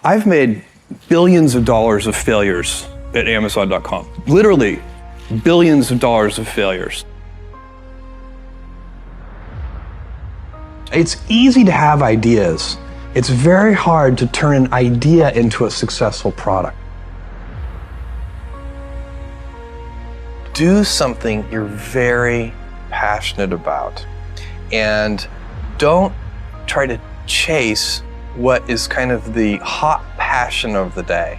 I've made billions of dollars of failures at Amazon.com. Literally billions of dollars of failures. It's easy to have ideas. It's very hard to turn an idea into a successful product. Do something you're very passionate about, and don't try to chase what is kind of the hot passion of the day.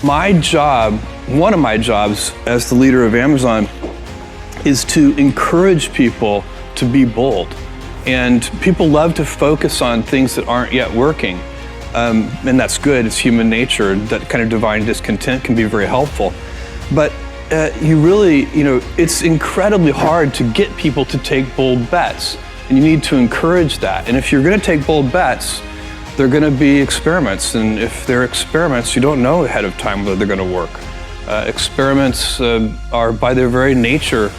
My job, one of my jobs as the leader of Amazon, is to encourage people to be bold. And people love to focus on things that aren't yet working. And that's good, it's human nature. That kind of divine discontent can be very helpful. But it's incredibly hard to get people to take bold bets. And you need to encourage that. And if you're gonna take bold bets, they're gonna be experiments. And if they're experiments, you don't know ahead of time whether they're gonna work. Experiments are by their very nature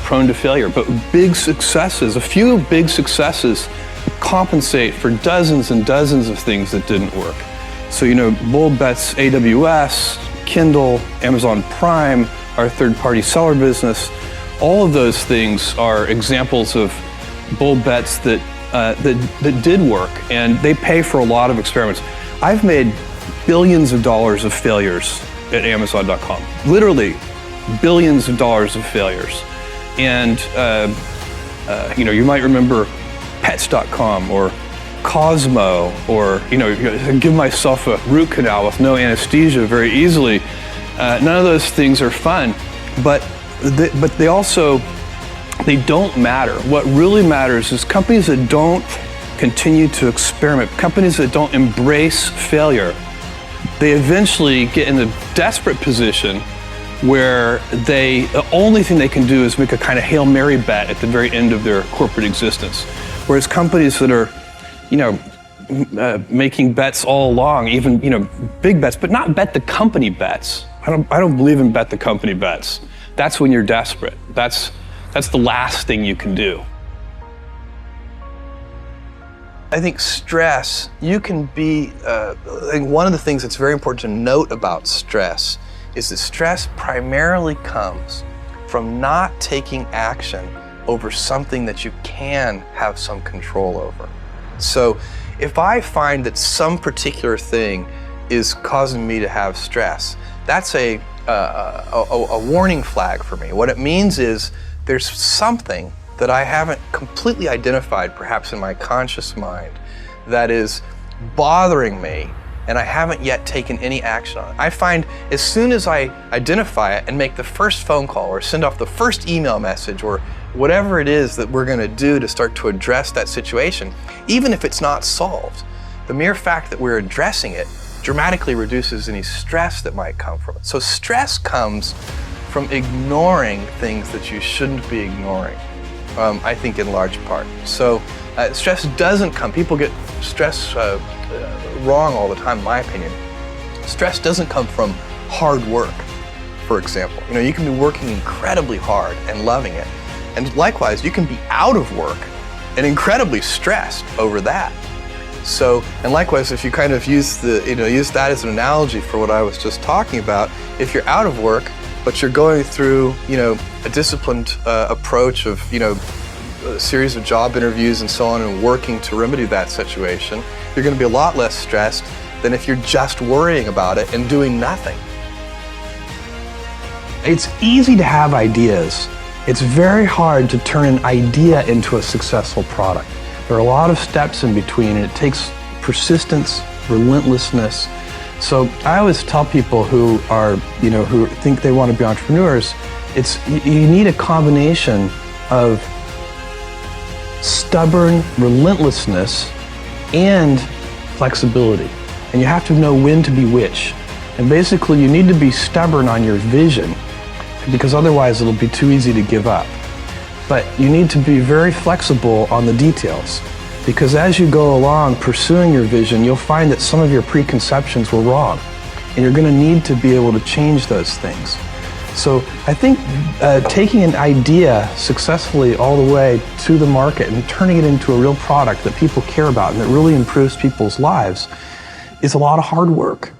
prone to failure. But big successes, a few big successes, compensate for dozens and dozens of things that didn't work. So, bold bets, AWS, Kindle, Amazon Prime, our third-party seller business, all of those things are examples of bold bets that did work, and they pay for a lot of experiments. I've made billions of dollars of failures at Amazon.com. Literally billions of dollars of failures. And you might remember Pets.com or 𝐃𝐨𝐧'𝐭, or give myself a root canal with no anesthesia very easily. None of those things are fun, but they don't matter. What really matters is companies that don't continue to experiment, companies that don't embrace failure. They eventually get in a desperate position where the only thing they can do is make a kind of Hail Mary bet at the very end of their corporate existence. Whereas companies that are, making bets all along, even, big bets, but not bet the company bets. I don't believe in bet the company bets. That's when you're desperate. That's the last thing you can do. I think stress, you can be, I think one of the things that's very important to note about stress is that stress primarily comes from not taking action over something that you can have some control over. So if I find that some particular thing is causing me to have stress, that's a warning flag for me. What it means is there's something that I haven't completely identified, perhaps in my conscious mind, that is bothering me, and I haven't yet taken any action on it. I find as soon as I identify it and make the first phone call or send off the first email message or whatever it is that we're gonna do to start to address that situation, even if it's not solved, the mere fact that we're addressing it dramatically reduces any stress that might come from it. So stress comes from ignoring things that you shouldn't be ignoring, I think in large part. So stress doesn't come, people get stress wrong all the time, in my opinion. Stress doesn't come from hard work, for example. You can be working incredibly hard and loving it. And likewise, you can be out of work and incredibly stressed over that. So, and likewise, if you kind of use that as an analogy for what I was just talking about, if you're out of work, but you're going through, a disciplined approach of, a series of job interviews and so on, and working to remedy that situation, you're going to be a lot less stressed than if you're just worrying about it and doing nothing. It's easy to have ideas. It's very hard to turn an idea into a successful product. There are a lot of steps in between, and it takes persistence, relentlessness. So I always tell people who are, who think they want to be entrepreneurs, you need a combination of stubborn relentlessness and flexibility. And you have to know when to be which. And basically you need to be stubborn on your vision, because otherwise it'll be too easy to give up. But you need to be very flexible on the details, because as you go along pursuing your vision, you'll find that some of your preconceptions were wrong, and you're going to need to be able to change those things. So I think taking an idea successfully all the way to the market and turning it into a real product that people care about and that really improves people's lives is a lot of hard work.